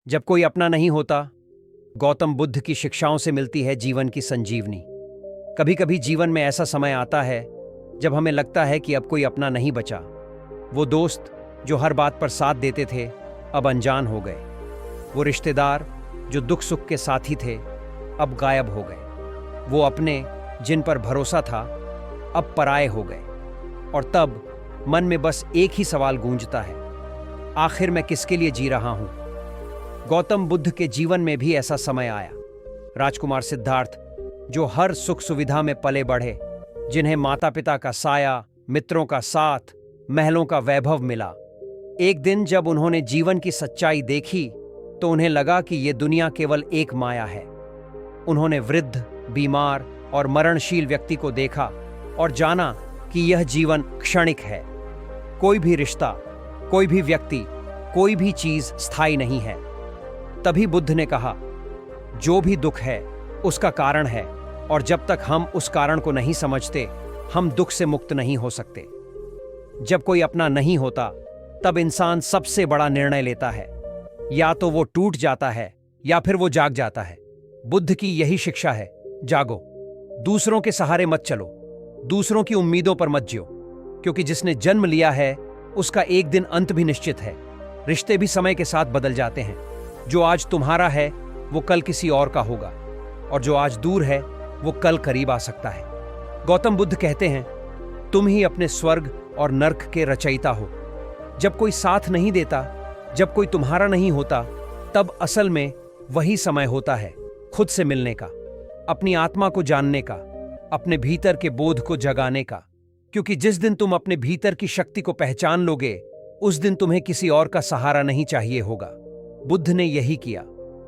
जब कोई अपना नहीं होता, गौतम बुद्ध की शिक्षाओं से मिलती है जीवन की संजीवनी। कभी कभी जीवन में ऐसा समय आता है जब हमें लगता है कि अब कोई अपना नहीं बचा। वो दोस्त जो हर बात पर साथ देते थे अब अनजान हो गए। वो रिश्तेदार जो दुख सुख के साथी थे अब गायब हो गए। वो अपने जिन पर भरोसा था अब पराये हो गए। और तब मन में बस एक ही सवाल गूंजता है, आखिर मैं किसके लिए जी रहा हूं? गौतम बुद्ध के जीवन में भी ऐसा समय आया। राजकुमार सिद्धार्थ जो हर सुख सुविधा में पले बढ़े, जिन्हें माता पिता का साया, मित्रों का साथ, महलों का वैभव मिला, एक दिन जब उन्होंने जीवन की सच्चाई देखी तो उन्हें लगा कि यह दुनिया केवल एक माया है। उन्होंने वृद्ध, बीमार और मरणशील व्यक्ति को देखा और जाना कि यह जीवन क्षणिक है। कोई भी रिश्ता, कोई भी व्यक्ति, कोई भी चीज स्थायी नहीं है। तभी बुद्ध ने कहा, जो भी दुख है उसका कारण है, और जब तक हम उस कारण को नहीं समझते हम दुख से मुक्त नहीं हो सकते। जब कोई अपना नहीं होता तब इंसान सबसे बड़ा निर्णय लेता है, या तो वो टूट जाता है या फिर वो जाग जाता है। बुद्ध की यही शिक्षा है, जागो, दूसरों के सहारे मत चलो, दूसरों की उम्मीदों पर मत जियो, क्योंकि जिसने जन्म लिया है उसका एक दिन अंत भी निश्चित है। रिश्ते भी समय के साथ बदल जाते हैं। जो आज तुम्हारा है वो कल किसी और का होगा, और जो आज दूर है वो कल करीब आ सकता है। गौतम बुद्ध कहते हैं, तुम ही अपने स्वर्ग और नर्क के रचयिता हो। जब कोई साथ नहीं देता, जब कोई तुम्हारा नहीं होता, तब असल में वही समय होता है खुद से मिलने का, अपनी आत्मा को जानने का, अपने भीतर के बोध को जगाने का। क्योंकि जिस दिन तुम अपने भीतर की शक्ति को पहचान लोगे उस दिन तुम्हें किसी और का सहारा नहीं चाहिए होगा। बुद्ध ने यही किया।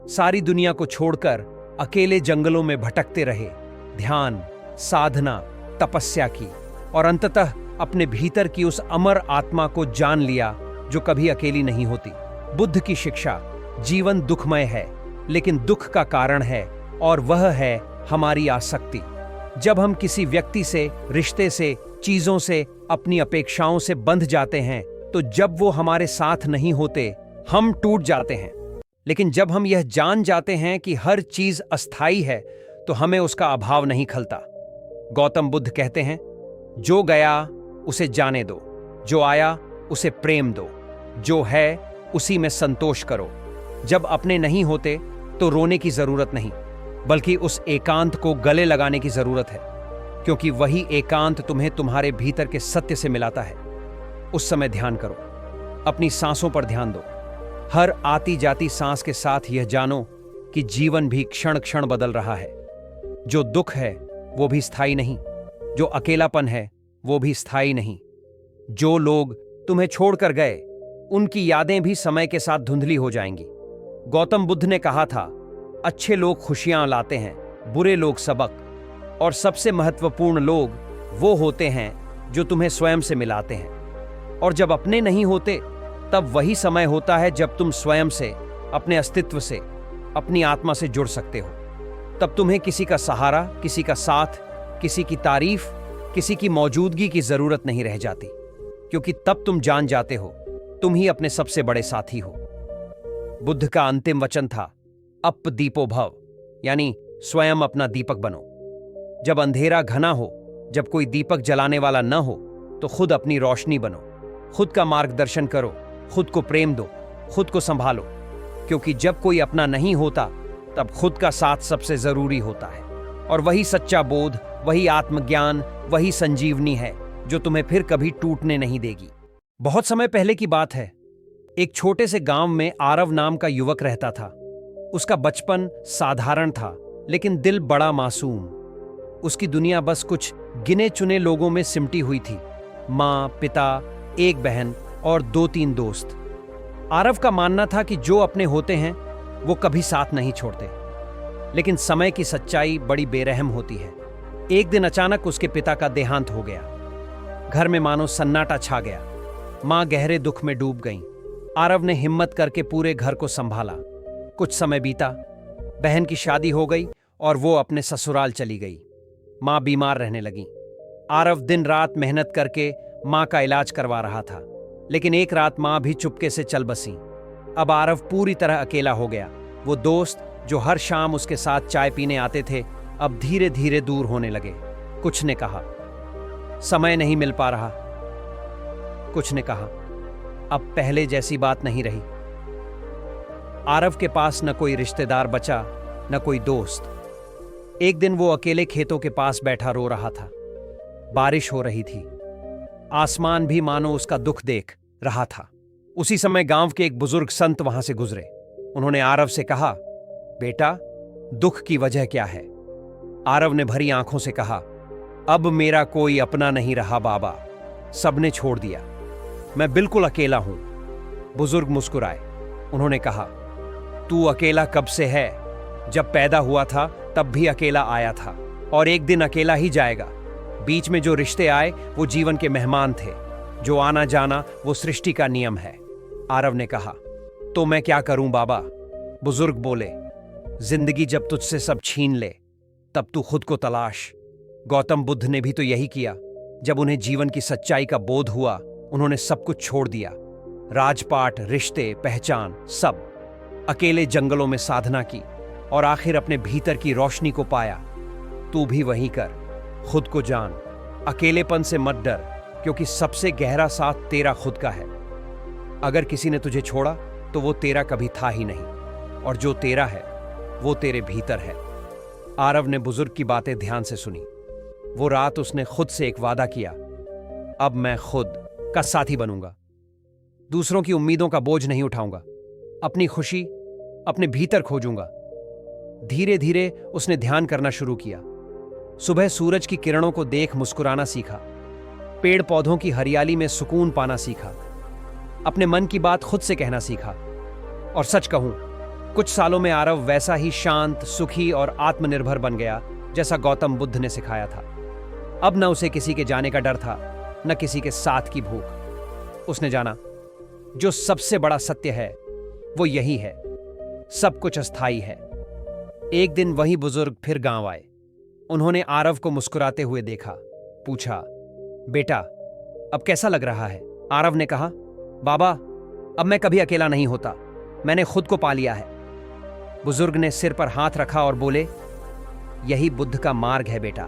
सारी दुनिया को छोड़कर अकेले जंगलों में भटकते रहे, ध्यान, साधना, तपस्या की, और अंततः अपने भीतर की उस अमर आत्मा को जान लिया जो कभी अकेली नहीं होती। बुद्ध की शिक्षा, जीवन दुखमय है लेकिन दुख का कारण है, और वह है हमारी आसक्ति। जब हम किसी व्यक्ति से, रिश्ते से, चीजों से, अपनी अपेक्षाओं से बंध जाते हैं, तो जब वो हमारे साथ नहीं होते हम टूट जाते हैं। लेकिन जब हम यह जान जाते हैं कि हर चीज अस्थाई है तो हमें उसका अभाव नहीं खलता। गौतम बुद्ध कहते हैं, जो गया उसे जाने दो, जो आया उसे प्रेम दो, जो है उसी में संतोष करो। जब अपने नहीं होते तो रोने की जरूरत नहीं, बल्कि उस एकांत को गले लगाने की जरूरत है, क्योंकि वही एकांत तुम्हें तुम्हारे भीतर के सत्य से मिलाता है। उस समय ध्यान करो, अपनी सांसों पर ध्यान दो। हर आती जाती सांस के साथ यह जानो कि जीवन भी क्षण क्षण बदल रहा है। जो दुख है वो भी स्थायी नहीं, जो अकेलापन है वो भी स्थायी नहीं। जो लोग तुम्हें छोड़कर गए उनकी यादें भी समय के साथ धुंधली हो जाएंगी। गौतम बुद्ध ने कहा था, अच्छे लोग खुशियां लाते हैं, बुरे लोग सबक, और सबसे महत्वपूर्ण लोग वो होते हैं जो तुम्हें स्वयं से मिलाते हैं। और जब अपने नहीं होते तब वही समय होता है जब तुम स्वयं से, अपने अस्तित्व से, अपनी आत्मा से जुड़ सकते हो। तब तुम्हें किसी का सहारा, किसी का साथ, किसी की तारीफ, किसी की मौजूदगी की जरूरत नहीं रह जाती, क्योंकि तब तुम जान जाते हो तुम ही अपने सबसे बड़े साथी हो। बुद्ध का अंतिम वचन था, अप दीपो भव, यानी स्वयं अपना दीपक बनो। जब अंधेरा घना हो, जब कोई दीपक जलाने वाला न हो, तो खुद अपनी रोशनी बनो, खुद का मार्गदर्शन करो, खुद को प्रेम दो, खुद को संभालो। क्योंकि जब कोई अपना नहीं होता तब खुद का साथ सबसे जरूरी होता है, और वही सच्चा बोध, वही आत्मज्ञान, वही संजीवनी है जो तुम्हें फिर कभी टूटने नहीं देगी। बहुत समय पहले की बात है। एक छोटे से गांव में आरव नाम का युवक रहता था। उसका बचपन साधारण था लेकिन दिल बड़ा मासूम। उसकी दुनिया बस कुछ गिने चुने लोगों में सिमटी हुई थी, माँ, पिता, एक बहन और 2-3 दोस्त। आरव का मानना था कि जो अपने होते हैं वो कभी साथ नहीं छोड़ते। लेकिन समय की सच्चाई बड़ी बेरहम होती है। एक दिन अचानक उसके पिता का देहांत हो गया। घर में मानो सन्नाटा छा गया। माँ गहरे दुख में डूब गईं। आरव ने हिम्मत करके पूरे घर को संभाला। कुछ समय बीता, बहन की शादी हो गई और वो अपने ससुराल चली गई। माँ बीमार रहने लगी। आरव दिन रात मेहनत करके माँ का इलाज करवा रहा था, लेकिन एक रात माँ भी चुपके से चल बसी। अब आरव पूरी तरह अकेला हो गया। वो दोस्त जो हर शाम उसके साथ चाय पीने आते थे, अब धीरे धीरे दूर होने लगे। कुछ ने कहा समय नहीं मिल पा रहा, कुछ ने कहा अब पहले जैसी बात नहीं रही। आरव के पास न कोई रिश्तेदार बचा, न कोई दोस्त। एक दिन वो अकेले खेतों के पास बैठा रो रहा था। बारिश हो रही थी, आसमान भी मानो उसका दुख देख रहा था। उसी समय गांव के एक बुजुर्ग संत वहां से गुजरे। उन्होंने आरव से कहा, बेटा, दुख की वजह क्या है? आरव ने भरी आंखों से कहा, अब मेरा कोई अपना नहीं रहा बाबा, सबने छोड़ दिया, मैं बिल्कुल अकेला हूं। बुजुर्ग मुस्कुराए। उन्होंने कहा, तू अकेला कब से है? जब पैदा हुआ था तब भी अकेला आया था, और एक दिन अकेला ही जाएगा। बीच में जो रिश्ते आए वो जीवन के मेहमान थे, जो आना जाना वो सृष्टि का नियम है। आरव ने कहा, तो मैं क्या करूं बाबा? बुजुर्ग बोले, जिंदगी जब तुझसे सब छीन ले तब तू खुद को तलाश। गौतम बुद्ध ने भी तो यही किया। जब उन्हें जीवन की सच्चाई का बोध हुआ, उन्होंने सब कुछ छोड़ दिया, राजपाट, रिश्ते, पहचान, सब। अकेले जंगलों में साधना की और आखिर अपने भीतर की रोशनी को पाया। तू भी वही कर, खुद को जान, अकेलेपन से मत डर, क्योंकि सबसे गहरा साथ तेरा खुद का है। अगर किसी ने तुझे छोड़ा तो वो तेरा कभी था ही नहीं, और जो तेरा है वो तेरे भीतर है। आरव ने बुजुर्ग की बातें ध्यान से सुनी। वो रात उसने खुद से एक वादा किया, अब मैं खुद का साथी बनूंगा, दूसरों की उम्मीदों का बोझ नहीं उठाऊंगा, अपनी खुशी अपने भीतर खोजूंगा। धीरे धीरे उसने ध्यान करना शुरू किया। सुबह सूरज की किरणों को देख मुस्कुराना सीखा, पेड़ पौधों की हरियाली में सुकून पाना सीखा, अपने मन की बात खुद से कहना सीखा। और सच कहूं, कुछ सालों में आरव वैसा ही शांत, सुखी और आत्मनिर्भर बन गया जैसा गौतम बुद्ध ने सिखाया था। अब न उसे किसी के जाने का डर था, न किसी के साथ की भूख। उसने जाना, जो सबसे बड़ा सत्य है वो यही है, सब कुछ अस्थाई है। एक दिन वही बुजुर्ग फिर गांव आए। उन्होंने आरव को मुस्कुराते हुए देखा, पूछा, बेटा, अब कैसा लग रहा है? आरव ने कहा, बाबा, अब मैं कभी अकेला नहीं होता, मैंने खुद को पा लिया है। बुजुर्ग ने सिर पर हाथ रखा और बोले, यही बुद्ध का मार्ग है बेटा,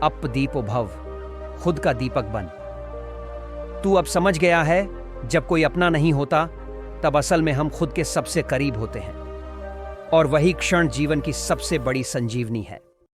अप दीपो भव, खुद का दीपक बन। तू अब समझ गया है, जब कोई अपना नहीं होता तब असल में हम खुद के सबसे करीब होते हैं, और वही क्षण जीवन की सबसे बड़ी संजीवनी है।